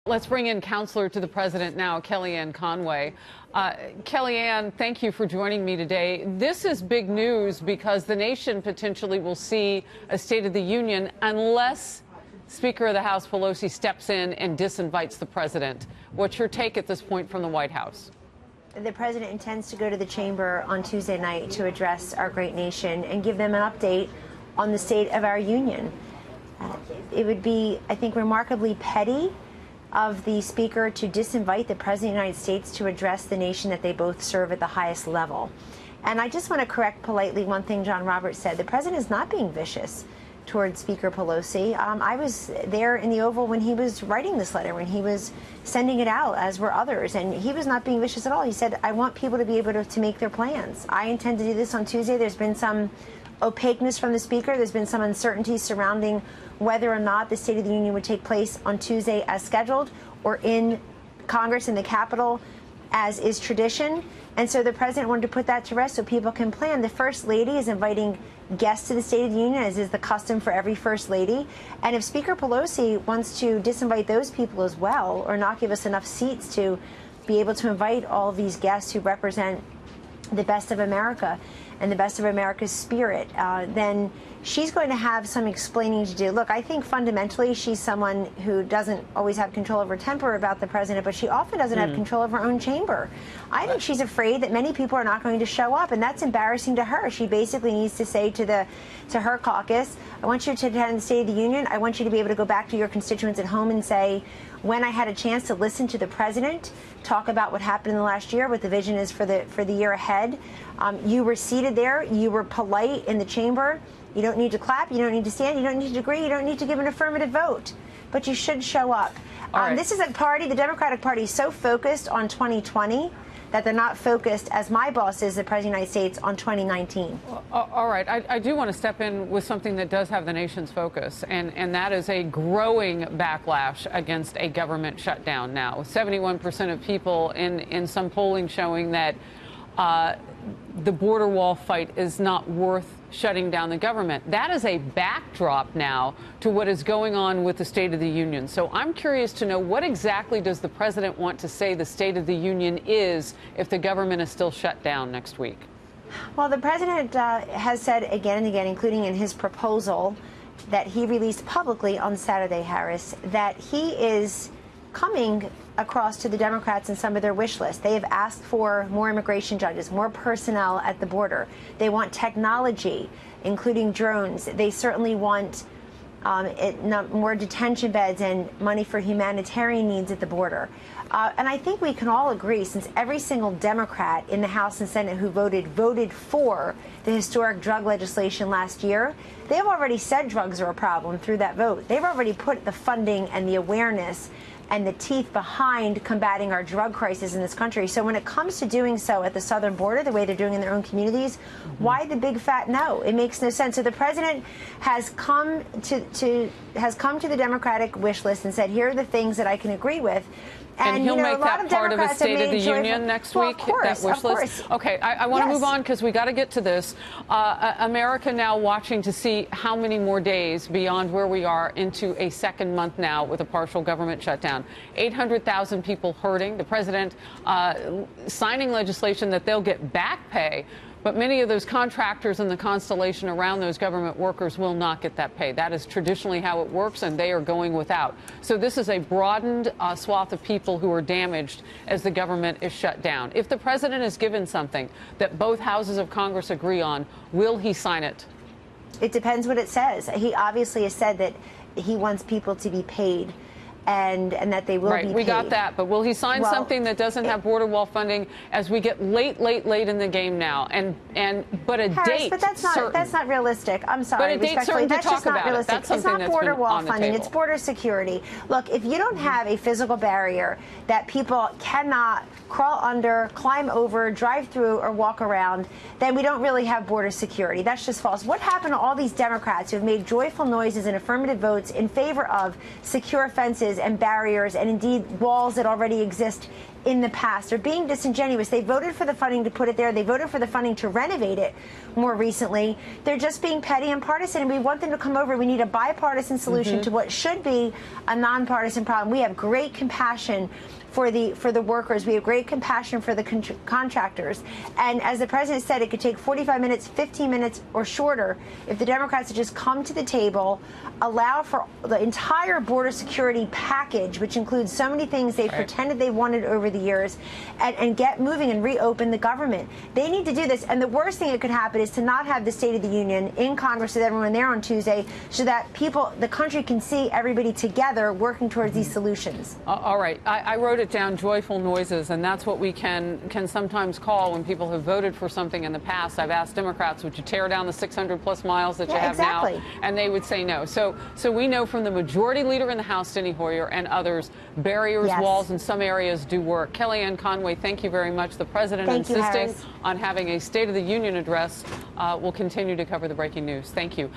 Let's bring in counselor to the president now, Kellyanne Conway. Kellyanne, thank you for joining me today. This is big news because the nation potentially will see a State of the Union unless Speaker of the House Pelosi steps in and disinvites the president. What's your take at this point from the White House? The president intends to go to the chamber on Tuesday night to address our great nation and give them an update on the state of our union. It would be, I think, remarkably petty of the speaker to disinvite the president of the United States to address the nation that they both serve at the highest level. And I just want to correct politely one thing John Roberts said. The president is not being vicious towards Speaker Pelosi. I was there in the Oval when he was writing this letter, when he was sending it out, as were others, and he was not being vicious at all. He said, I want people to be able to make their plans. I intend to do this on Tuesday. There's been some opaqueness from the speaker. There's been some uncertainty surrounding whether or not the State of the Union would take place on Tuesday as scheduled or in Congress in the Capitol as is tradition. And so the president wanted to put that to rest so people can plan. The First Lady is inviting guests to the State of the Union, as is the custom for every First Lady. And if Speaker Pelosi wants to disinvite those people as well, or not give us enough seats to be able to invite all these guests who represent the best of America and the best of America's spirit, then she's going to have some explaining to do. Look, I think fundamentally she's someone who doesn't always have control of her temper about the president, but she often doesn't have control of her own chamber. I think she's afraid that many people are not going to show up, and that's embarrassing to her. She basically needs to say to her caucus, I want you to attend the State of the Union. I want you to be able to go back to your constituents at home and say, when I had a chance to listen to the president talk about what happened in the last year, what the vision is for the year ahead, you were seated there, you were polite in the chamber. You don't need to clap, you don't need to stand, you don't need to agree, you don't need to give an affirmative vote, but you should show up. Right. This is a party, the Democratic Party, is so focused on 2020 that they're not focused, as my boss is, the President of the United States, on 2019. All right. I do want to step in with something that does have the nation's focus, and that is a growing backlash against a government shutdown now. 71% of people in some polling showing that the border wall fight is not worth shutting down the government. That is a backdrop now to what is going on with the State of the Union. So I'm curious to know, what exactly does the president want to say the State of the Union is if the government is still shut down next week? Well, the president has said again and again, including in his proposal that he released publicly on Saturday, Harris, that he is coming across to the Democrats in some of their wish lists. They have asked for more immigration judges, more personnel at the border. They want technology, including drones. They certainly want more detention beds and money for humanitarian needs at the border. And I think we can all agree, since every single Democrat in the House and Senate who voted for the historic drug legislation last year, they've already said drugs are a problem through that vote. They've already put the funding and the awareness and the teeth behind combating our drug crisis in this country. So when it comes to doing so at the southern border, the way they're doing in their own communities, why the big fat no? It makes no sense. So the president has come to the Democratic wish list and said, here are the things that I can agree with. And he'll make that part of a State of the Union next week, that wish list? Okay, I want to move on because we got to get to this. America now watching to see how many more days beyond where we are into a second month now with a partial government shutdown. 800,000 people hurting. The president signing legislation that they'll get back pay. But many of those contractors in the constellation around those government workers will not get that pay. That is traditionally how it works, and they are going without. So this is a broadened swath of people who are damaged as the government is shut down. If the president is given something that both houses of Congress agree on, will he sign it? It depends what it says. He obviously has said that he wants people to be paid. And that they will be paid. We got that, but will he sign something that doesn't have border wall funding as we get late in the game now? But a Harris, date but that's not realistic. I'm sorry, but a date certain that's to just talk not about realistic. That's it's not border wall funding. It's border security. Look, if you don't have a physical barrier that people cannot crawl under, climb over, drive through, or walk around, then we don't really have border security. That's just false. What happened to all these Democrats who have made joyful noises and affirmative votes in favor of secure fences and barriers and indeed walls that already exist in the past. They're being disingenuous. They voted for the funding to put it there. They voted for the funding to renovate it more recently. They're just being petty and partisan, and we want them to come over. We need a bipartisan solution to what should be a nonpartisan problem. We have great compassion for the workers. We have great compassion for the contractors. And as the president said, it could take 45 minutes, 15 minutes, or shorter if the Democrats would just come to the table, allow for the entire border security package, which includes so many things they pretended they wanted over the years, and get moving and reopen the government. They need to do this. And the worst thing that could happen is to not have the State of the Union in Congress with everyone there on Tuesday, so that the country can see everybody together working towards these solutions. All right. I wrote it down, joyful noises, and that's what we can sometimes call when people have voted for something in the past. I've asked Democrats, would you tear down the 600-plus miles that you have now? And they would say no. So we know from the majority leader in the House, Steny Hoyer, and others, barriers, walls in some areas do work. Kellyanne Conway, thank you very much. The president insisting on having a State of the Union address. Will continue to cover the breaking news. Thank you.